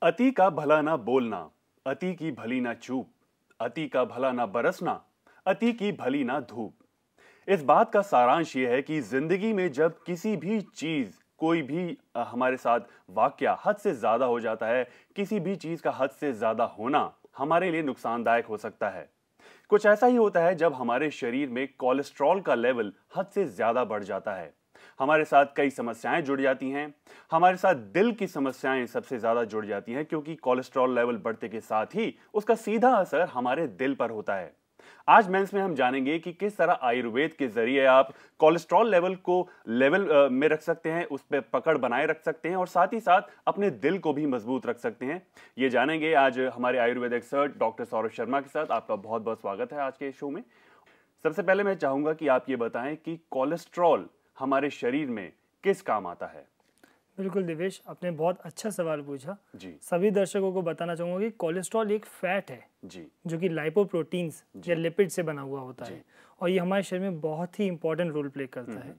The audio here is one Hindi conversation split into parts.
अति का भला ना बोलना, अति की भली ना चूप, अति का भला ना बरसना, अति की भली ना धूप। इस बात का सारांश ये है कि जिंदगी में जब किसी भी चीज कोई भी हमारे साथ वाकया हद से ज्यादा हो जाता है, किसी भी चीज का हद से ज्यादा होना हमारे लिए नुकसानदायक हो सकता है। कुछ ऐसा ही होता है जब हमारे शरीर में कोलेस्ट्रॉल का लेवल हद से ज्यादा बढ़ जाता है। हमारे साथ कई समस्याएं जुड़ जाती हैं। हमारे साथ दिल की समस्याएं सबसे ज्यादा जुड़ जाती हैं, क्योंकि कोलेस्ट्रॉल लेवल बढ़ने के साथ ही उसका सीधा असर हमारे दिल पर होता है। आज मेंस में हम जानेंगे कि किस तरह आयुर्वेद के जरिए आप कोलेस्ट्रॉल लेवल को लेवल में रख सकते हैं, उस पर पकड़ बनाए रख सकते हैं और साथ ही साथ अपने दिल को भी मजबूत रख सकते हैं। ये जानेंगे आज हमारे आयुर्वेद एक्सपर्ट डॉक्टर सौरभ शर्मा के साथ। आपका बहुत बहुत स्वागत है आज के शो में। सबसे पहले मैं चाहूंगा कि आप ये बताएं कि कोलेस्ट्रॉल हमारे शरीर में किस काम आता है। बिल्कुल दिवेश, आपने बहुत अच्छा सवाल पूछा जी सभी दर्शकों को बताना चाहूँगा कि कोलेस्ट्रॉल एक फैट है जी जो कि लाइपोप्रोटीन्स या लिपिड से बना हुआ होता है और ये हमारे शरीर में बहुत ही इंपॉर्टेंट रोल प्ले करता है।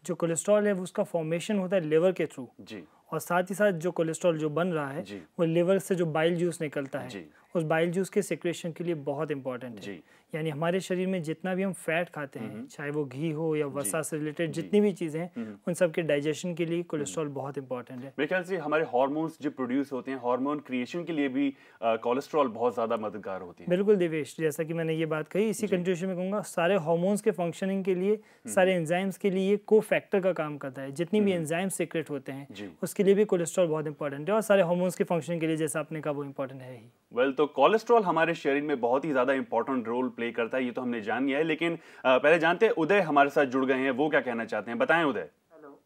जो कोलेस्ट्रॉल है वो उसका फॉर्मेशन होता है लिवर के थ्रू जी और साथ ही साथ जो कोलेस्ट्रॉल जो बन रहा है वो लिवर से जो बाइल जूस निकलता है उस बाइल जूस के सिक्रेशन के लिए बहुत इंपॉर्टेंट है। यानी हमारे शरीर में जितना भी हम फैट खाते हैं, चाहे वो घी हो या वसा से रिलेटेड जितनी भी चीज़ें हैं, उन सब के डाइजेशन के लिए कोलेस्ट्रॉल बहुत इंपॉर्टेंट है। मेरे ख्याल से हमारे हार्मोन्स जो प्रोड्यूस होते हैं, हार्मोन क्रिएशन के लिए भी कोलेस्ट्रॉल बहुत ज़्यादा मददगार होती है। बिल्कुल देवेश, जैसा कि मैंने ये बात कही, इसी कंट्रीब्यूशन में कहूँगा सारे हार्मोन्स के फंक्शनिंग के लिए, सारे एंजाइम्स के लिए को फैक्टर का काम करता है। जितनी भी एंजाइम सीक्रेट होते हैं उसके लिए भी कोलेस्ट्रॉल बहुत इंपॉर्टेंट है और सारे हार्मोन्स के फंक्शनिंग के लिए, जैसा आपने कहा, वो इंपॉर्टेंट है ही। वेल, तो कोलेस्ट्रॉल हमारे शरीर में बहुत ही ज्यादा इंपॉर्टेंट रोल प्ले करता है, ये तो हमने जान लिया है। लेकिन पहले जानते हैं उदय हमारे साथ जुड़ गए हैं, वो क्या कहना चाहते हैं, बताएं उदय। हेलो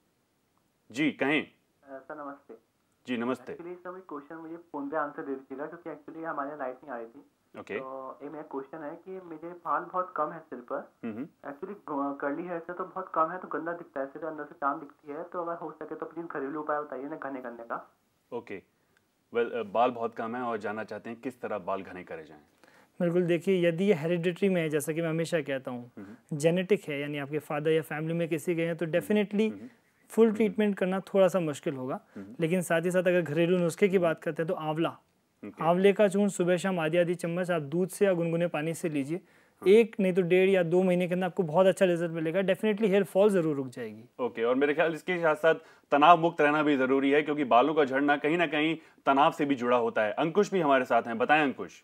जी कहें। सर नमस्ते। जी नमस्ते। एक्चुअली सर क्वेश्चन मुझे फोन पे आंसर दे दीजिएगा क्योंकि एक्चुअली हमारे यहाँ लाइट नहीं आ रही थी। ओके। तो ये मेरा क्वेश्चन है कि मुझे बाल बहुत कम है सिर पर। एक्चुअली कर्ली हेयर से तो बहुत कम है, तो गंदा दिखता है, सिर अंदर से चांद दिखती है। तो अगर हो सके तो प्लीज घरेलू उपाय बताइए ना घने करने का। ओके। वेल, बाल बहुत कम है और जानना चाहते हैं किस तरह बाल घने करे जाएं। बिल्कुल, देखिए, यदि ये हेरिडिटरी में है, जैसा कि मैं हमेशा कहता हूँ, जेनेटिक है, यानी आपके फादर या फैमिली में किसी के हैं, तो डेफिनेटली फुल ट्रीटमेंट करना थोड़ा सा मुश्किल होगा। लेकिन साथ ही साथ अगर घरेलू नुस्खे की बात करते हैं तो आंवले का चूर्ण सुबह शाम आधी चम्मच आप दूध से या गुनगुने पानी से लीजिए। 1 नहीं तो 1.5 या 2 महीने के अंदर आपको बहुत अच्छा रिजल्ट मिलेगा। डेफिनेटली हेयर फॉल जरूर रुक जाएगी। ओके। और मेरे ख्याल इसके साथ साथ तनाव मुक्त रहना भी जरूरी है, क्योंकि बालों का झड़ना कहीं ना कहीं तनाव से भी जुड़ा होता है। अंकुश भी हमारे साथ हैं, बताएं अंकुश।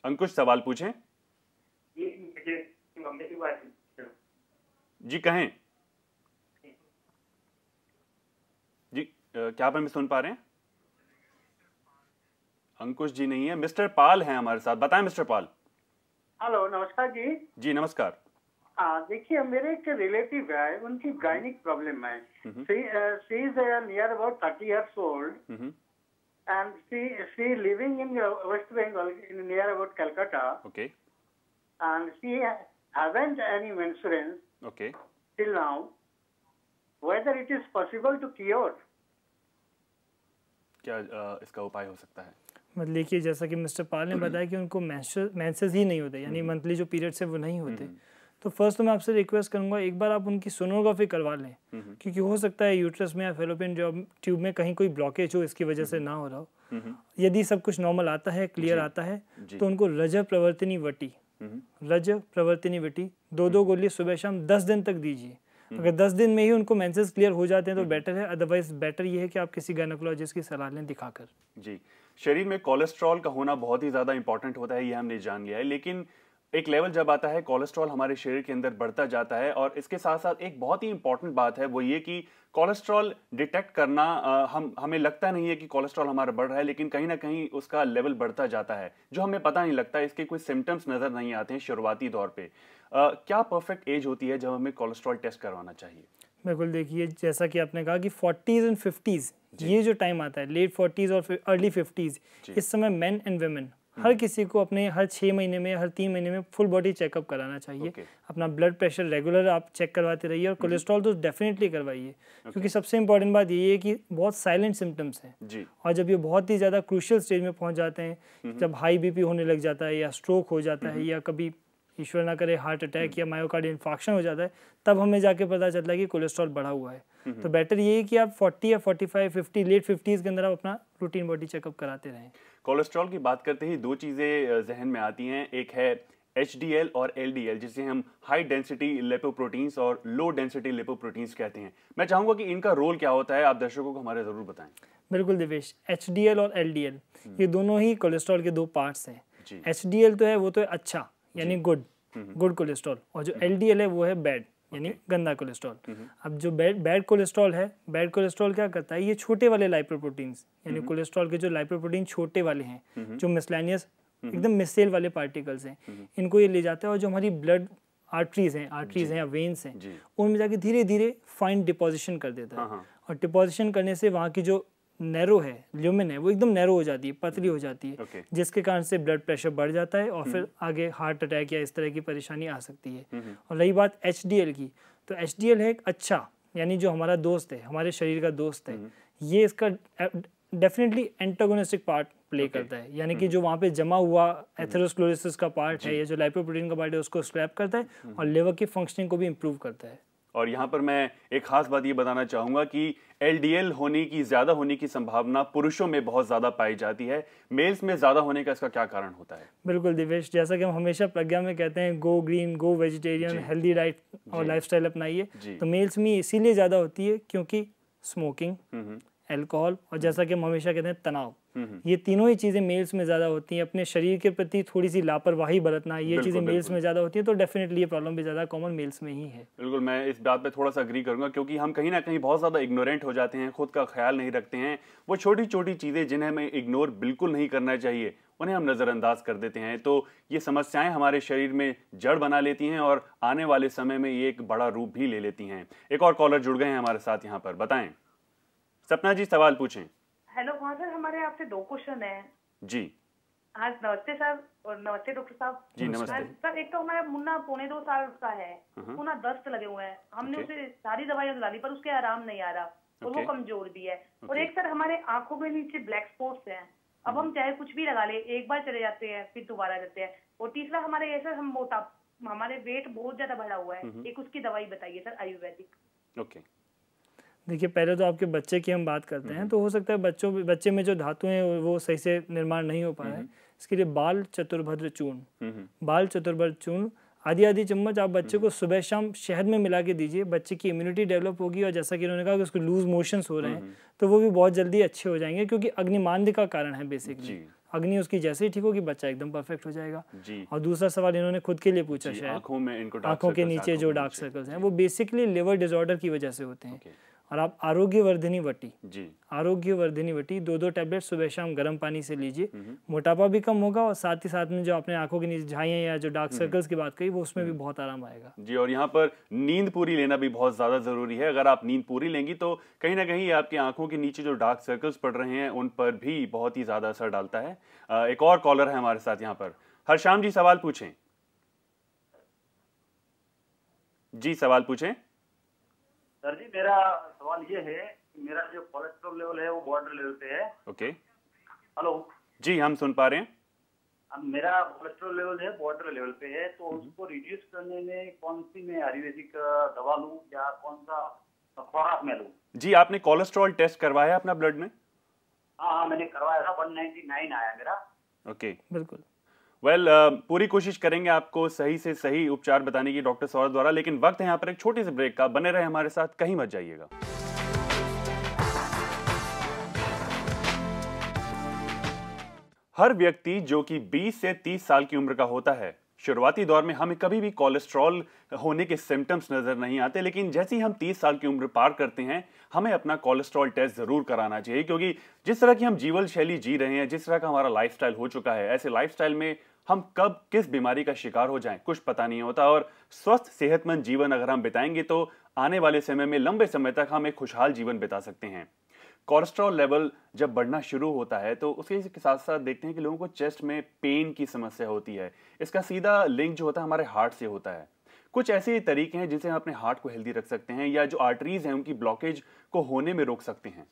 अंकुश सवाल पूछें। जी कहें। जी क्या आप हमें सुन पा रहे हैं? अंकुश जी नहीं है, मिस्टर पाल हैं हमारे साथ, बताएं मिस्टर पाल। हेलो, नमस्कार जी। जी नमस्कार। देखिए, मेरे एक रिलेटिव है, उनकी गायनिक प्रॉब्लम है। She is near about 30 years old and she living in West Bengal in near about Calcutta. Okay. And she hasn't any insurance. Okay. Till now, whether it is possible to cure? क्या इसका उपाय हो सकता है? मतलब देखिए, जैसा कि मिस्टर पाल ने बताया कि उनको मेंसेस ही नहीं होते, यानी मंथली जो पीरियड्स है वो नहीं होते। तो फर्स्ट तो मैं आपसे रिक्वेस्ट करूंगा, एक बार आप उनकी सोनोग्राफी करवा लें, क्योंकि हो सकता है यूट्रस में या फेलोपियन ट्यूब में कहीं कोई ब्लॉकेज हो, इसकी वजह से ना हो रहा हो। यदि सब कुछ नॉर्मल आता है, क्लियर आता है, तो उनको रज प्रवर्तिनी वटी 2 गोली सुबह शाम 10 दिन तक दीजिए। अगर 10 दिन में ही उनको मेंसेस क्लियर हो जाते हैं तो बेटर है, अदरवाइज बेटर ये है कि आप किसी गायनेकोलॉजिस्ट की सलाह लें दिखाकर। जी, शरीर में कोलेस्ट्रॉल का होना बहुत ही ज्यादा इंपॉर्टेंट होता है, ये हमने जान लिया है। लेकिन एक लेवल जब आता है, कोलेस्ट्रॉल हमारे शरीर के अंदर बढ़ता जाता है। और इसके साथ साथ एक बहुत ही इंपॉर्टेंट बात है, वो ये कि कोलेस्ट्रॉल डिटेक्ट करना, हमें लगता नहीं है कि कोलेस्ट्रॉल हमारा बढ़ रहा है, लेकिन कहीं ना कहीं उसका लेवल बढ़ता जाता है, जो हमें पता नहीं लगता। इसके कोई सिम्टम्स नजर नहीं आते हैं शुरुआती दौर पे। क्या परफेक्ट एज होती है जब हमें कोलेस्ट्रॉल टेस्ट करवाना चाहिए? बिल्कुल, देखिए, जैसा कि आपने कहा कि 40s एंड 50s ये जो टाइम आता है, लेट 40s और अर्ली 50s, इस समय मेन एंड वुमेन हर किसी को अपने हर 6 महीने में, हर 3 महीने में फुल बॉडी चेकअप कराना चाहिए। अपना ब्लड प्रेशर रेगुलर आप चेक करवाते रहिए और कोलेस्ट्रॉल तो डेफिनेटली करवाइए, क्योंकि सबसे इंपॉर्टेंट बात ये है कि बहुत साइलेंट सिम्टम्स हैं। और जब ये बहुत ही ज़्यादा क्रूशियल स्टेज में पहुंच जाते हैं, जब हाई बीपी होने लग जाता है या स्ट्रोक हो जाता है या कभी ईश्वर ना करे हार्ट अटैक या मायोकार्डियल इन्फार्क्शन हो जाता है, तब हमें जाके पता चलता है कि कोलेस्ट्रॉल बढ़ा हुआ है। तो बेटर ये है कि आप 40 या 45, 50, लेट 50s के अंदर आप अपना रूटीन बॉडी चेकअप कराते रहें। कोलेस्ट्रॉल की बात करते ही दो चीज़ें जहन में आती हैं, एक है HDL और LDL, जिसे हम हाई डेंसिटी लिपोप्रोटीन्स और लो डेंसिटी लिपोप्रोटीन्स कहते हैं। मैं चाहूँगा कि इनका रोल क्या होता है, आप दर्शकों को हमारे ज़रूर बताएं। बिल्कुल दिवेश, HDL और LDL ये दोनों ही कोलेस्ट्रॉल के दो पार्ट्स हैं। जी। HDL तो है वो तो है अच्छा यानी गुड कोलेस्ट्रॉल, और जो LDL है वो है बैड यानी गंदा कोलेस्ट्रॉल। अब जो बैड कोलेस्ट्रॉल है, बैड कोलेस्ट्रॉल क्या करता है, ये छोटे वाले लाइपोप्रोटीन्स यानी कोलेस्ट्रॉल के जो लाइपोप्रोटीन छोटे वाले हैं, जो मिसलेनियस एकदम मिसेल वाले पार्टिकल्स हैं, इनको ये ले जाता है और जो हमारी ब्लड आर्टरीज हैं या वेन्स हैं, उनमें जाके धीरे धीरे फाइन डिपोजिशन कर देता है। और डिपोजिशन करने से वहाँ की जो नैरो है, ल्यूमेन है, वो एकदम नैरो हो जाती है, पतली हो जाती है, जिसके कारण से ब्लड प्रेशर बढ़ जाता है और फिर आगे हार्ट अटैक या इस तरह की परेशानी आ सकती है। और रही बात HDL की, तो HDL है एक अच्छा यानी जो हमारा दोस्त है, हमारे शरीर का दोस्त है, ये इसका डेफिनेटली एंटागोनिस्टिक पार्ट प्ले करता है, यानी कि जो वहाँ पे जमा हुआ एथेरोस्क्लेरोसिस का पार्ट है या जो लाइपोप्रोटीन का पार्ट है उसको स्क्रैप करता है और लिवर की फंक्शनिंग को भी इम्प्रूव करता है। और यहाँ पर मैं एक खास बात ये बताना चाहूँगा कि LDL ज़्यादा होने की संभावना पुरुषों में बहुत ज़्यादा पाई जाती है, मेल्स में ज़्यादा होने का इसका क्या कारण होता है? बिल्कुल दिवेश, जैसा कि हम हमेशा प्रज्ञा में कहते हैं, गो ग्रीन, गो वेजिटेरियन, हेल्दी डाइट और लाइफस्टाइल अपनाइए, तो मेल्स में इसीलिए ज़्यादा होती है क्योंकि स्मोकिंग, अल्कोहल और जैसा कि हम हमेशा कहते हैं तनाव, ये तीनों ही चीज़ें मेल्स में ज़्यादा होती हैं। अपने शरीर के प्रति थोड़ी सी लापरवाही बरतना, ये चीज़ें मेल्स में ज़्यादा होती हैं, तो डेफिनेटली ये प्रॉब्लम भी ज़्यादा कॉमन मेल्स में ही है। बिल्कुल, मैं इस बात पे थोड़ा सा अग्री करूंगा क्योंकि हम कहीं ना कहीं बहुत ज़्यादा इग्नोरेंट हो जाते हैं, खुद का ख्याल नहीं रखते हैं। वो छोटी छोटी चीज़ें जिन्हें हमें इग्नोर बिल्कुल नहीं करना चाहिए, उन्हें हम नज़रअंदाज कर देते हैं, तो ये समस्याएं हमारे शरीर में जड़ बना लेती हैं और आने वाले समय में ये एक बड़ा रूप भी ले लेती हैं। एक और कॉलर जुड़ गए हैं हमारे साथ यहाँ पर, बताएं। सपना जी, सवाल पूछें। हेलो, हाँ सर, हमारे आपसे 2 क्वेश्चन है जी। हाँ, नमस्ते सर और नमस्ते डॉक्टर साहब। जी नमस्ते सर, एक तो हमारा मुन्ना 1.25 साल का है, उसको ना दस्त लगे हुए हैं, हमने उसे सारी दवाइयां दिला दी पर उसके आराम नहीं आ रहा और वो कमजोर भी है। और एक सर हमारे आंखों के नीचे ब्लैक स्पॉट्स हैं, अब हम चाहे कुछ भी लगा ले, एक बार चले जाते हैं फिर दोबारा जाते हैं। और तीसरा हमारे ऐसा हमारे वेट बहुत ज्यादा बढ़ा हुआ है, एक उसकी दवाई बताइए सर आयुर्वेदिक। ओके, देखिए पहले तो आपके बच्चे की हम बात करते हैं, तो हो सकता है बच्चे में जो धातु हैं वो सही से निर्माण नहीं हो पा रहा है। इसके लिए बाल चतुर्भद्र चूर्ण आधी चम्मच आप बच्चे को सुबह शाम शहद में मिला के दीजिए, बच्चे की इम्यूनिटी डेवलप होगी और जैसा कि उन्होंने कहा कि उसको लूज मोशंस हो रहे हैं तो वो भी बहुत जल्दी अच्छे हो जाएंगे, क्योंकि अग्निमांद्य का कारण है बेसिकली। अग्नि उसकी जैसे ही ठीक होगी बच्चा एकदम परफेक्ट हो जाएगा। और दूसरा सवाल इन्होंने खुद के लिए पूछा, शायद आंखों के नीचे जो डार्क सर्कल्स हैं वो बेसिकली लिवर डिसऑर्डर की वजह से होते हैं। और आप आरोग्यवर्धिनी वटी 2 टैबलेट सुबह शाम गर्म पानी से लीजिए, मोटापा भी कम होगा और साथ ही साथ में जो आपने आंखों के नीचे झाइयाँ या जो डार्क सर्कल्स की बात कही वो उसमें भी बहुत आराम आएगा। जी, और यहाँ पर नींद पूरी लेना भी बहुत ज़्यादा ज़रूरी है। अगर आप नींद पूरी लेंगी तो कहीं ना कहीं आपकी आंखों के नीचे जो डार्क सर्कल्स पड़ रहे हैं उन पर भी बहुत ही ज़्यादा असर डालता है। एक और कॉलर है हमारे साथ यहाँ पर, हरश्याम जी सवाल पूछें। जी सवाल पूछें। सर जी, मेरा सवाल ये है कि मेरा जो कोलेस्ट्रॉल लेवल है वो बॉर्डर लेवल पे है। ओके, हेलो जी हम सुन पा रहे हैं। अब मेरा कोलेस्ट्रॉल लेवल है बॉर्डर लेवल पे है, तो उसको रिड्यूस करने में कौन सी मैं आयुर्वेदिक दवा लूं या कौन सा खुराक में लूं? जी, आपने कोलेस्ट्रॉल टेस्ट करवाया अपना ब्लड में? हाँ, मैंने करवाया था, 199 आया मेरा। ओके, बिल्कुल। पूरी कोशिश करेंगे आपको सही से सही उपचार बताने की डॉक्टर सौरभ द्वारा, लेकिन वक्त है यहाँ पर एक छोटे से ब्रेक का। बने रहे हमारे साथ, कहीं मत जाइएगा। हर व्यक्ति जो कि 20 से 30 साल की उम्र का होता है, शुरुआती दौर में हमें कभी भी कोलेस्ट्रॉल होने के सिम्टम्स नजर नहीं आते, लेकिन जैसे ही हम 30 साल की उम्र पार करते हैं हमें अपना कोलेस्ट्रॉल टेस्ट जरूर कराना चाहिए, क्योंकि जिस तरह की हम जीवन शैली जी रहे हैं, जिस तरह का हमारा लाइफस्टाइल हो चुका है, ऐसे लाइफस्टाइल में हम कब किस बीमारी का शिकार हो जाएं कुछ पता नहीं होता। और स्वस्थ सेहतमंद जीवन अगर हम बिताएंगे तो आने वाले समय में लंबे समय तक हम एक खुशहाल जीवन बिता सकते हैं। कोलेस्ट्रॉल लेवल जब बढ़ना शुरू होता है तो उसके साथ साथ देखते हैं कि लोगों को चेस्ट में पेन की समस्या होती है। इसका सीधा लिंक जो होता है हमारे हार्ट से होता है। कुछ ऐसे तरीके हैं जिनसे हम अपने हार्ट को हेल्दी रख सकते हैं या जो आर्टरीज हैं उनकी ब्लॉकेज को होने में रोक सकते हैं।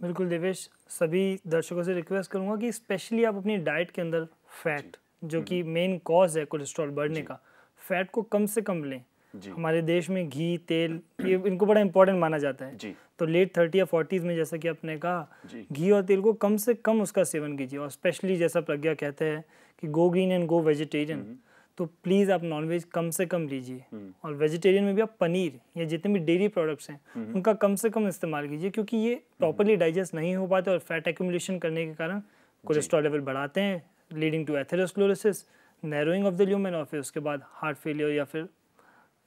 बिल्कुल देवेश, सभी दर्शकों से रिक्वेस्ट करूंगा कि स्पेशली आप अपनी डाइट के अंदर फैट जो कि मेन कॉज है कोलेस्ट्रॉल बढ़ने का, फैट को कम से कम लें। जी। हमारे देश में घी, तेल, ये इनको बड़ा इंपॉर्टेंट माना जाता है जी। तो लेट 30 या 40s में जैसा कि आपने कहा, घी और तेल को कम से कम उसका सेवन कीजिए। और स्पेशली जैसा प्रज्ञा कहते हैं कि go green and go vegetarian, तो प्लीज़ आप नॉनवेज कम से कम लीजिए। और वेजिटेरियन में भी आप पनीर या जितने भी डेयरी प्रोडक्ट्स हैं उनका कम से कम इस्तेमाल कीजिए, क्योंकि ये प्रॉपरली डाइजेस्ट नहीं हो पाते और फैट एक्यूमुलेशन करने के कारण कोलेस्ट्रॉल लेवल बढ़ाते हैं, leading to atherosclerosis, narrowing of the lumen, और फिर उसके बाद हार्ट फेलियर या फिर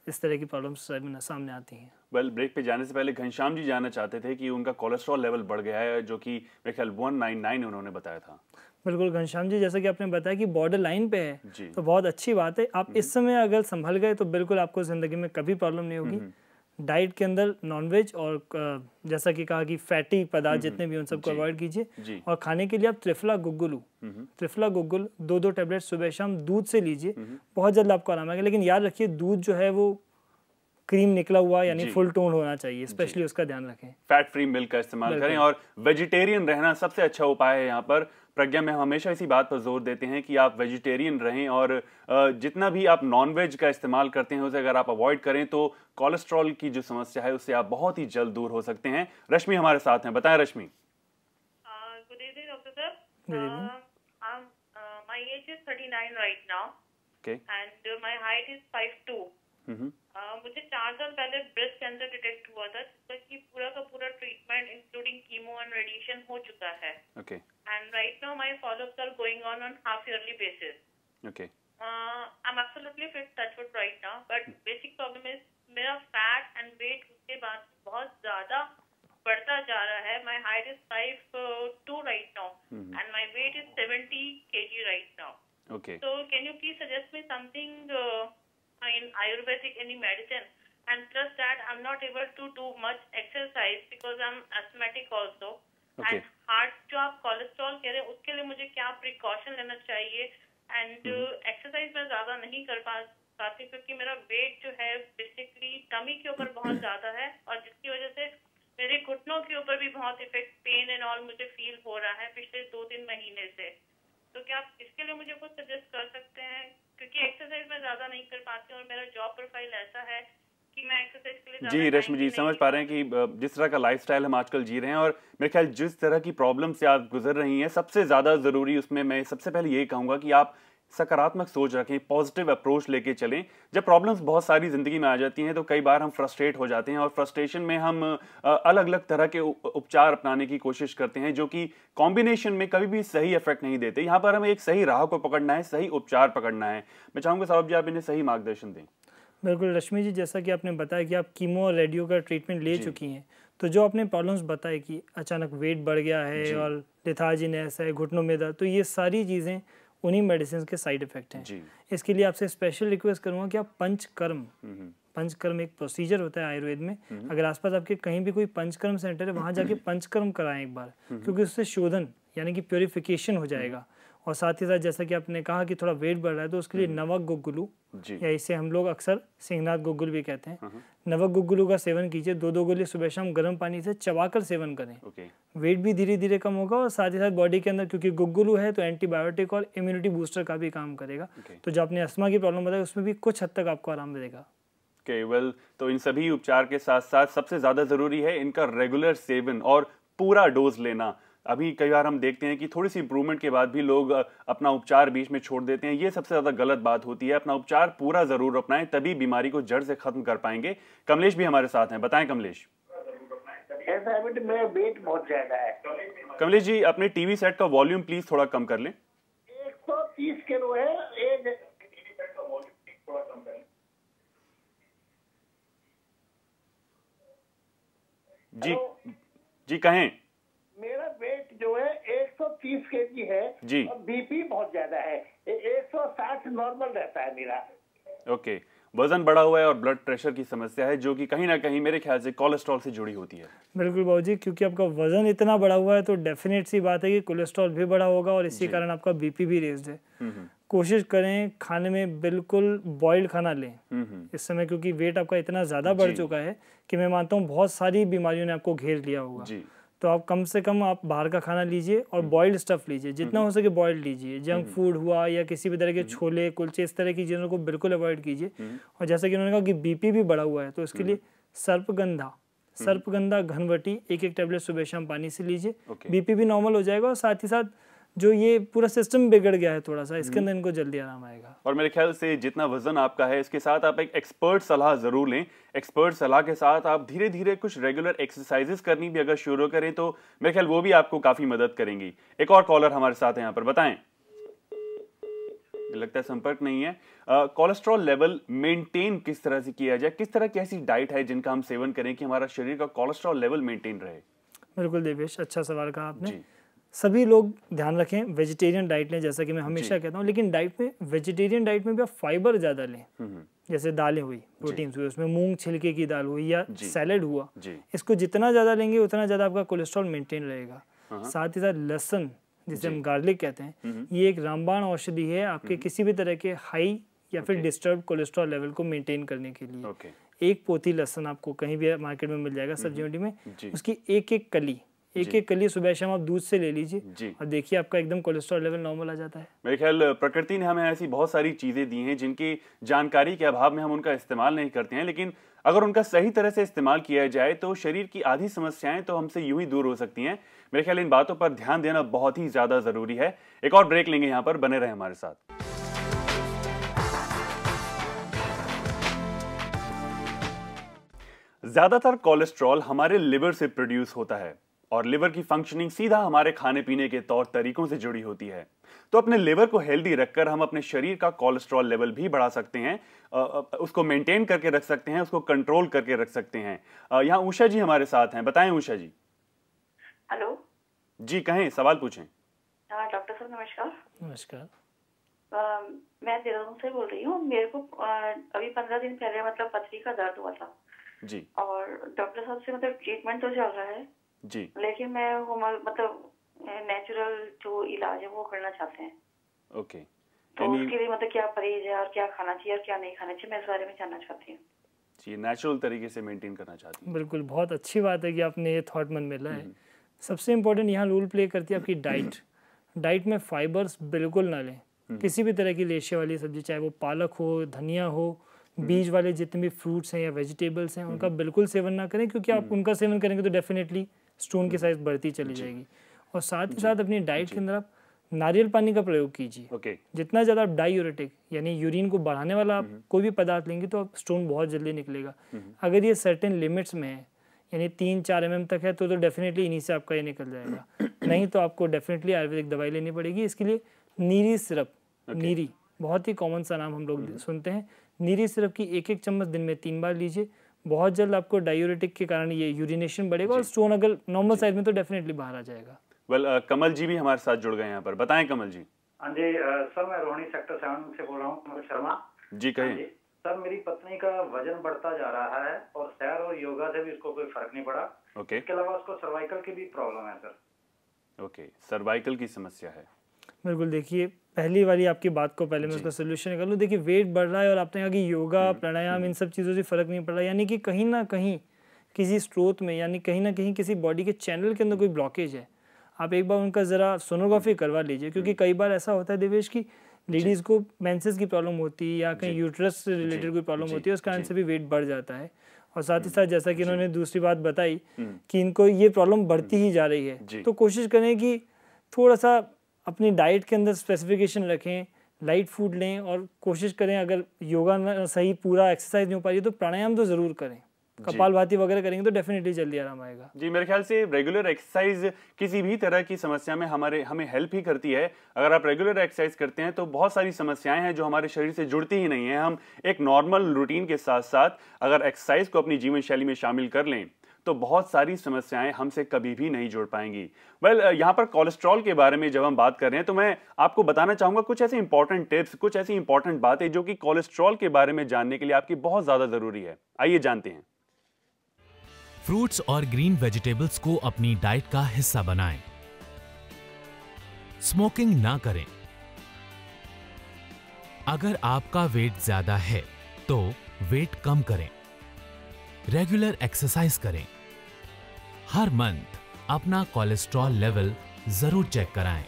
इस तरह की प्रॉब्लम्स सामने आती हैं। वेल, ब्रेक पे जाने से पहले घनश्याम जी जानना चाहते थे कि उनका कोलेस्ट्रॉल लेवल बढ़ गया है, जो कि मेरे ख्याल 199 उन्होंने बताया था। बिल्कुल घनश्याम जी, जैसा कि आपने बताया कि बॉर्डर लाइन पे है जी। तो बहुत अच्छी बात है। आप इस समय अगर संभल गए तो बिल्कुल आपको ज़िंदगी में कभी प्रॉब्लम नहीं होगी। डाइट के अंदर नॉनवेज और जैसा कि कहा कि फैटी पदार्थ जितने भी उन सबको अवॉइड कीजिए। और खाने के लिए आप त्रिफला गुग्गुलू 2 टैबलेट सुबह शाम दूध से लीजिए, बहुत जल्द आपको आराम आएगा। लेकिन याद रखिए दूध जो है वो क्रीम निकला हुआ यानी फुल टोन होना चाहिए, स्पेशली उसका ध्यान रखें। फैट फ्री मिल्क का इस्तेमाल करें और वेजिटेरियन रहना सबसे अच्छा उपाय है। यहाँ पर प्रज्ञा में हमेशा इसी बात पर जोर देते हैं कि आप वेजिटेरियन रहें और जितना भी आप नॉनवेज का इस्तेमाल करते हैं उसे अगर आप अवॉइड करें तो कोलेस्ट्रॉल की जो समस्या है उससे आप बहुत ही जल्द दूर हो सकते हैं। रश्मि हमारे साथ हैं, बताएं Rashmi. Good evening doctor sir. My age is 39 right now and my height is 5'2". मुझे 4 साल पहले ब्रेस्ट कैंसर डिटेक्ट हुआ था, जिसका कि पूरा का पूरा treatment including chemo and radiation हो चुका है। And right now my followups are going on half yearly basis. I am absolutely fit, touch wood right now, but basic problem is मेरा फैट एंड वेट उसके बाद बहुत ज्यादा बढ़ता जा रहा है। My height is 5'2" right now and my weight is 70 kg right now. So can you please suggest me something in Ayurvedic, any medicine? And plus that I'm not able to do much exercise because I'm asthmatic also. And heart जो आप कोलेस्ट्रॉल कह रहे हैं उसके लिए मुझे क्या प्रिकॉशन लेना चाहिए? एंड एक्सरसाइज मैं ज्यादा नहीं कर पाती क्योंकि मेरा वेट जो है बेसिकली टमी के ऊपर बहुत ज्यादा है और जिसकी वजह से मेरे घुटनों के ऊपर भी बहुत इफेक्ट, पेन एंड ऑल मुझे फील हो रहा है पिछले 2-3 महीने से। तो क्या आप इसके लिए मुझे कुछ सजेस्ट कर सकते हैं? क्योंकि एक्सरसाइज मैं ज्यादा नहीं कर पाती और मेरा जॉब प्रोफाइल ऐसा है कि मैं एक्सरसाइज के लिए जी रश्मि जी समझ पा रहे हैं कि जिस तरह का लाइफस्टाइल हम आजकल जी रहे हैं और मेरे ख्याल जिस तरह की प्रॉब्लम से आप गुजर रही हैं, सबसे ज़्यादा ज़रूरी उसमें मैं सबसे पहले यही कहूँगा कि आप सकारात्मक सोच रखें, पॉजिटिव अप्रोच लेके चलें। जब प्रॉब्लम्स बहुत सारी ज़िंदगी में आ जाती हैं तो कई बार हम फ्रस्ट्रेट हो जाते हैं और फ्रस्ट्रेशन में हम अलग अलग तरह के उपचार अपनाने की कोशिश करते हैं जो कि कॉम्बिनेशन में कभी भी सही इफेक्ट नहीं देते। यहाँ पर हमें एक सही राह को पकड़ना है, सही उपचार पकड़ना है। मैं चाहूँगा सौरभ जी आप इन्हें सही मार्गदर्शन दें। बिल्कुल रश्मि जी, जैसा कि आपने बताया कि आप कीमो और रेडियो का ट्रीटमेंट ले चुकी हैं, तो जो आपने प्रॉब्लम्स बताए कि अचानक वेट बढ़ गया है और लेथार्जीनेस है, घुटनों में दर्द, तो ये सारी चीज़ें उन्हीं मेडिसिन के साइड इफेक्ट हैं। इसके लिए आपसे स्पेशल रिक्वेस्ट करूँगा कि आप पंचकर्म एक प्रोसीजर होता है आयुर्वेद में। अगर आसपास आपके कहीं भी कोई पंचकर्म सेंटर है वहाँ जाके पंचकर्म कराएं एक बार, क्योंकि उससे शोधन यानी कि प्योरिफिकेशन हो जाएगा। और साथ ही साथ जैसा कि आपने कहा कि थोड़ा वेट बढ़ रहा है तो उसके लिए नवक गुग्गुलू या इसे हम लोग अक्सर सिंहनाथ गुग्गुल भी कहते हैं, नवक गुग्गुलू का सेवन कीजिए। 2 गोली सुबह शाम गर्म पानी से चबाकर सेवन करें। वेट भी धीरे धीरे कम होगा और साथ ही साथ बॉडी के अंदर क्योंकि गुग्गुलू है तो एंटीबायोटिक और इम्यूनिटी बूस्टर का भी काम करेगा। तो जो आपने अस्थमा की प्रॉब्लम बताई उसमें भी कुछ हद तक आपको आराम मिलेगा। वेल, तो इन सभी उपचार के साथ साथ सबसे ज़्यादा ज़रूरी है इनका रेगुलर सेवन और पूरा डोज लेना। अभी कई बार हम देखते हैं कि थोड़ी सी इंप्रूवमेंट के बाद भी लोग अपना उपचार बीच में छोड़ देते हैं। ये सबसे ज़्यादा गलत बात होती है। अपना उपचार पूरा ज़रूर अपनाएं, तभी बीमारी को जड़ से खत्म कर पाएंगे। कमलेश भी हमारे साथ हैं, बताएं कमलेश। मेरा वेट बहुत ज्यादा है। कमलेश जी अपने टीवी सेट का वॉल्यूम प्लीज थोड़ा कम कर लें। 130 किलो है। जी कहें। मेरा वेट जो है 130 kg है जी। और बीपी बहुत ज्यादा है, 160 नॉर्मल रहता है मेरा। ओके, वजन बढ़ा हुआ है और ब्लड प्रेशर की समस्या है जो कि कहीं ना कहीं मेरे ख्याल से कोलेस्ट्रॉल से जुड़ी होती है। बिल्कुल बाबूजी, क्योंकि आपका वजन इतना बढ़ा हुआ है तो डेफिनेट सी बात है कि कोलेस्ट्रॉल भी बढ़ा होगा और इसी कारण आपका बीपी भी रेज्ड है। कोशिश करें खाने में बिल्कुल बॉइल्ड खाना लें इस समय, क्योंकि वेट आपका इतना ज़्यादा बढ़ चुका है कि मैं मानता हूँ बहुत सारी बीमारियों ने आपको घेर लिया होगा। तो आप कम से कम आप बाहर का खाना लीजिए और बॉइल्ड स्टफ़ लीजिए, जितना हो सके बॉइल्ड लीजिए। जंक फूड हुआ या किसी भी तरह के छोले कुलचे, इस तरह की चीज़ों को बिल्कुल अवॉइड कीजिए। और जैसा कि उन्होंने कहा कि बीपी भी बढ़ा हुआ है, तो इसके लिए सर्पगंधा घनवटी 1-1 टैबलेट सुबह शाम पानी से लीजिए, बीपी भी नॉर्मल हो जाएगा। और साथ ही साथ जो ये पूरा सिस्टम बिगड़ गया है थोड़ा सा, इसके अंदर इनको जल्दी आराम आएगा। और मेरे ख्याल से जितना वजन आपका है, इसके साथ आप एक एक्सपर्ट सलाह जरूर लें। एक्सपर्ट सलाह के साथ आप धीरे धीरे कुछ रेगुलर एक्सरसाइजेस करनी भी अगर शुरू करें तो मेरे ख्याल वो भी आपको काफी मदद करेंगी। एक और कॉलर हमारे साथ है यहाँ पर, बताएं। लगता है संपर्क नहीं है। कोलेस्ट्रॉल लेवल मेंटेन किस तरह से किया जाए, किस तरह की ऐसी डाइट है जिनका हम सेवन करें कि हमारा शरीर का कोलेस्ट्रॉल लेवल मेंटेन रहे? बिल्कुल देवेश, अच्छा सवाल कहा आपने। सभी लोग ध्यान रखें, वेजिटेरियन डाइट लें, जैसा कि मैं हमेशा कहता हूं, लेकिन डाइट में, वेजिटेरियन डाइट में भी आप फाइबर ज़्यादा लें। जैसे दालें हुई, प्रोटीन्स हुए, उसमें मूंग छिलके की दाल हुई या सैलेड हुआ, इसको जितना ज़्यादा लेंगे उतना ज़्यादा आपका कोलेस्ट्रॉल मेंटेन रहेगा। साथ ही साथ लहसुन, जिसे हम गार्लिक कहते हैं, ये एक रामबाण औषधि है आपके किसी भी तरह के हाई या फिर डिस्टर्ब कोलेस्ट्रॉल लेवल को मेंटेन करने के लिए। एक पोथी लहसुन आपको कहीं भी मार्केट में मिल जाएगा, सब्जी मंडी में, उसकी एक एक कली सुबह शाम आप दूध से ले लीजिए और देखिए आपका एकदम कोलेस्ट्रॉल लेवल नॉर्मल आ जाता है। मेरे ख्याल प्रकृति ने हमें ऐसी बहुत सारी चीजें दी हैं जिनकी जानकारी के अभाव में हम उनका इस्तेमाल नहीं करते हैं, लेकिन अगर उनका सही तरह से इस्तेमाल किया जाए तो शरीर की आधी समस्याएं तो हमसे यूं ही दूर हो सकती हैं। मेरे ख्याल इन बातों पर ध्यान देना बहुत ही ज्यादा जरूरी है। एक और ब्रेक लेंगे, यहाँ पर बने रहे हमारे साथ। ज्यादातर कोलेस्ट्रॉल हमारे लिवर से प्रोड्यूस होता है और लिवर की फंक्शनिंग सीधा हमारे खाने पीने के तौर तरीकों से जुड़ी होती है। तो अपने लिवर को हेल्दी रखकर हम अपने शरीर का कोलेस्ट्रॉल लेवल भी बढ़ा सकते हैं, उसको मेंटेन करके रख सकते हैं, उसको कंट्रोल करके रख सकते हैं। यहाँ उषा जी हमारे साथ हैं, बताएं उषा जी। हेलो जी, कहें, सवाल पूछें। डॉक्टर साहब नमस्कार। नमस्कार। मैं देहरादून से बोल रही हूँ। मेरे को अभी 15 दिन पहले मतलब पथरी का दर्द हुआ था जी, और डॉक्टर साहब से मतलब ट्रीटमेंट तो चल रहा है जी, लेकिन मैं वो मतलब नेचुरल जो इलाज है वो करना चाहते हैं। ओके, तो उसके लिए मतलब क्या परहेज है और क्या खाना चाहिए और क्या नहीं खाना चाहिए, मैं इस बारे में जानना चाहती हूँ। जी, नेचुरल तरीके से मेंटेन करना चाहती हूँ। बिल्कुल, बहुत अच्छी बात है कि आपने ये थॉट मन मिला है। सबसे इम्पोर्टेंट यहाँ रोल प्ले करती है आपकी डाइट। डाइट में फाइबर्स बिल्कुल ना लें, किसी भी तरह की रेशे वाली सब्जी, चाहे वो पालक हो, धनिया हो, बीज वाले जितने भी फ्रूट्स हैं या वेजिटेबल्स हैं, उनका बिल्कुल सेवन ना करें, क्योंकि आप उनका सेवन करेंगे तो डेफिनेटली स्टोन की साइज बढ़ती चली जाएगी। और साथ ही साथ अपनी डाइट के अंदर आप नारियल पानी का प्रयोग कीजिए। जितना ज़्यादा आप डायूरेटिक यानी यूरिन को बढ़ाने वाला आप कोई भी पदार्थ लेंगे तो आप स्टोन बहुत जल्दी निकलेगा। अगर ये सर्टेन लिमिट्स में है, यानी 3-4 mm तक है, तो डेफिनेटली इन्हीं से आपका ये निकल जाएगा। नहीं तो आपको डेफिनेटली आयुर्वेदिक दवाई लेनी पड़ेगी। इसके लिए नीरी सिरप, नीरी बहुत ही कॉमन सा नाम हम लोग सुनते हैं, नीरी सिरप की 1-1 चम्मच दिन में 3 बार लीजिए। बहुत जल्द आपको डायूरेटिक के कारण ये यूरिनेशन बढ़ेगा और स्टोन अगर नॉर्मल साइज में तो डेफिनेटली बाहर आ जाएगा। कमल जी भी हमारे साथ जुड़ गए यहाँ पर, बताएं कमल जी। हाँ जी सर, मैं रोहिणी सेक्टर 7 से बोल रहा हूँ, कमल शर्मा जी। कहिए सर। मेरी पत्नी का वजन बढ़ता जा रहा है और सैर और योगा से भी उसको कोई फर्क नहीं पड़ा। इसके अलावा उसको सर्वाइकल की भी प्रॉब्लम है सर। ओके, सर्वाइकल की समस्या है। बिल्कुल, देखिए पहली वाली आपकी बात को पहले मैं उसका सोल्यूशन कर लूँ। देखिए वेट बढ़ रहा है और आपने कहा कि योगा प्राणायाम इन सब चीज़ों से फ़र्क नहीं पड़ रहा, यानी कि कहीं ना कहीं किसी स्रोत में, यानी कहीं ना कहीं किसी बॉडी के चैनल के अंदर कोई ब्लॉकेज है। आप एक बार उनका ज़रा सोनोग्राफी करवा लीजिए, क्योंकि कई बार ऐसा होता है देवेश की लेडीज़ को मेंसेस की प्रॉब्लम होती है या कहीं यूट्रस से रिलेटेड कोई प्रॉब्लम होती है, उस कारण से भी वेट बढ़ जाता है। और साथ ही साथ जैसा कि इन्होंने दूसरी बात बताई कि इनको ये प्रॉब्लम बढ़ती ही जा रही है, तो कोशिश करें कि थोड़ा सा अपनी डाइट के अंदर स्पेसिफिकेशन रखें, लाइट फूड लें और कोशिश करें, अगर योगा सही पूरा एक्सरसाइज नहीं हो पा रही तो प्राणायाम तो ज़रूर करें। कपालभाति वगैरह करेंगे तो डेफिनेटली जल्दी आराम आएगा। जी, मेरे ख्याल से रेगुलर एक्सरसाइज किसी भी तरह की समस्या में हमें हेल्प ही करती है। अगर आप रेगुलर एक्सरसाइज करते हैं तो बहुत सारी समस्याएं हैं जो हमारे शरीर से जुड़ती ही नहीं है। हम एक नॉर्मल रूटीन के साथ साथ अगर एक्सरसाइज को अपनी जीवन शैली में शामिल कर लें तो बहुत सारी समस्याएं हमसे कभी भी नहीं जुड़ पाएंगी। यहाँ पर कोलेस्ट्रॉल के बारे में जब हम बात कर रहे हैं तो मैं आपको बताना चाहूंगा कुछ ऐसे इंपॉर्टेंट टिप्स, कुछ ऐसी इंपॉर्टेंट बातें जो कि कोलेस्ट्रॉल के बारे में जानने के लिए आपकी बहुत ज्यादा जरूरी है। आइए जानते हैं। फ्रूट्स और ग्रीन वेजिटेबल्स को अपनी डाइट का हिस्सा बनाएं। स्मोकिंग ना करें। अगर आपका वेट ज्यादा है तो वेट कम करें। रेगुलर एक्सरसाइज करें। हर मंथ अपना कोलेस्ट्रॉल लेवल जरूर चेक कराएं।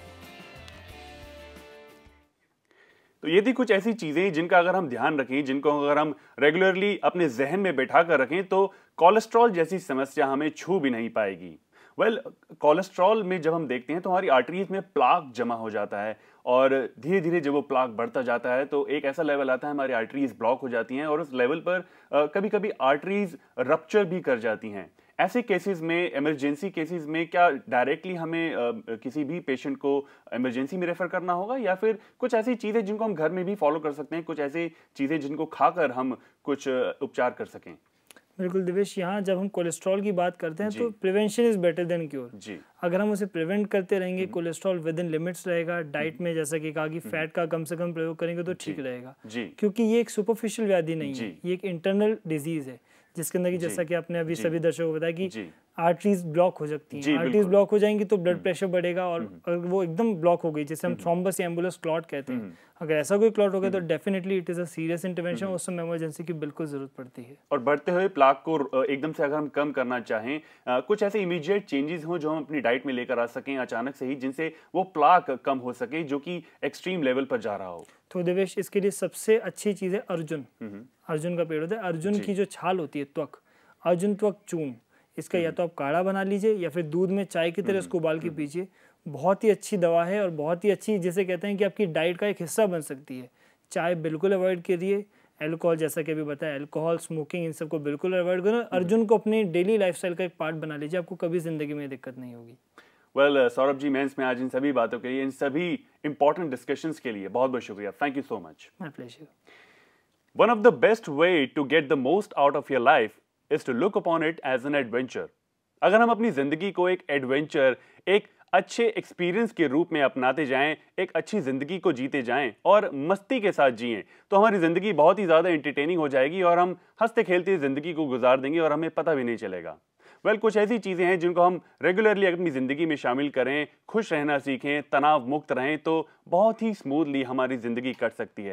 तो ये थी कुछ ऐसी चीजें जिनका अगर हम ध्यान रखें, जिनको अगर हम रेगुलरली अपने जहन में बैठा कर रखें तो कोलेस्ट्रॉल जैसी समस्या हमें छू भी नहीं पाएगी। कोलेस्ट्रॉल में जब हम देखते हैं तो हमारी आर्टरीज में प्लाक जमा हो जाता है और धीरे धीरे जब वो प्लाक बढ़ता जाता है तो एक ऐसा लेवल आता है हमारी आर्टरीज ब्लॉक हो जाती हैं और उस लेवल पर कभी कभी आर्टरीज रप्चर भी कर जाती हैं। ऐसे केसेस में, इमरजेंसी केसेस में, क्या डायरेक्टली हमें किसी भी पेशेंट को इमरजेंसी में रेफर करना होगा या फिर कुछ ऐसी चीजें जिनको हम घर में भी फॉलो कर सकते हैं, कुछ ऐसी चीजें जिनको खाकर हम कुछ उपचार कर सकें? बिल्कुल दिवेश, यहाँ जब हम कोलेस्ट्रॉल की बात करते हैं तो prevention is better than cure जी। अगर हम उसे प्रिवेंट करते रहेंगे, कोलेस्ट्रॉल विद इन लिमिट्स रहेगा, डाइट में जैसा कि कहा कि फैट का कम से कम प्रयोग करेंगे तो ठीक रहेगा जी। क्योंकि ये एक सुपरफिशियल व्याधि नहीं है, ये एक इंटरनल डिजीज है जिसके अंदर की जैसा कि आपने अभी सभी दर्शकों को बताया कि आर्टरीज ब्लॉक हो सकती हैं। आर्टरीज ब्लॉक हो जाएंगी तो ब्लड प्रेशर बढ़ेगा और अगर वो एकदम ब्लॉक हो गई, जैसे हम थ्रोम्बस या एम्बुलस क्लॉट कहते हैं, अगर ऐसा कोई क्लॉट हो गया तो definitely it is a serious intervention, उस समय इमरजेंसी की बिल्कुल जरूरत पड़ती है। और बढ़ते हुए प्लाक को एकदम से अगर हम कम करना चाहें, कुछ ऐसे इमीडिएट चेंजेस हों जो हम अपनी डाइट में लेकर आ सकें अचानक से ही, जिनसे वो प्लाक कम हो सके जो कि एक्सट्रीम लेवल पर जा रहा हो? तो देवेश, इसके लिए सबसे अच्छी चीज है अर्जुन। अर्जुन का पेड़ होता है, अर्जुन की जो छाल होती है, त्वक, अर्जुन त्वक चूर्ण, इसका या तो आप काढ़ा बना लीजिए या फिर दूध में चाय की तरह इसको उबाल के पीजिए। बहुत ही अच्छी दवा है और बहुत ही अच्छी, जिसे कहते हैं कि आपकी डाइट का एक हिस्सा बन सकती है। चाय बिल्कुल अवॉइड करिए, अल्कोहल जैसा कि अभी बताया, अल्कोहल, स्मोकिंग, इन सबको बिल्कुल अवॉइड करो। अर्जुन को अपने डेली लाइफस्टाइल का एक पार्ट बना लीजिए, आपको कभी जिंदगी में दिक्कत नहीं होगी। सौरभ जी, मेंस में आज इन सभी बातों के लिए, इन सभी इंपॉर्टेंट डिस्कशंस के लिए बहुत बहुत शुक्रिया। Thank you so much. My pleasure. One of the best way to get the most out of your life is to look upon it as an adventure। अगर हम अपनी जिंदगी को एक एडवेंचर, एक अच्छे एक्सपीरियंस के रूप में अपनाते जाएं, एक अच्छी जिंदगी को जीते जाएं और मस्ती के साथ जिएं, तो हमारी जिंदगी बहुत ही ज्यादा एंटरटेनिंग हो जाएगी और हम हंसते खेलते जिंदगी को गुजार देंगे और हमें पता भी नहीं चलेगा। कुछ ऐसी चीजें हैं जिनको हम रेगुलरली अपनी जिंदगी में शामिल करें, खुश रहना सीखें, तनाव मुक्त रहें, तो बहुत ही स्मूथली हमारी जिंदगी कट सकती है।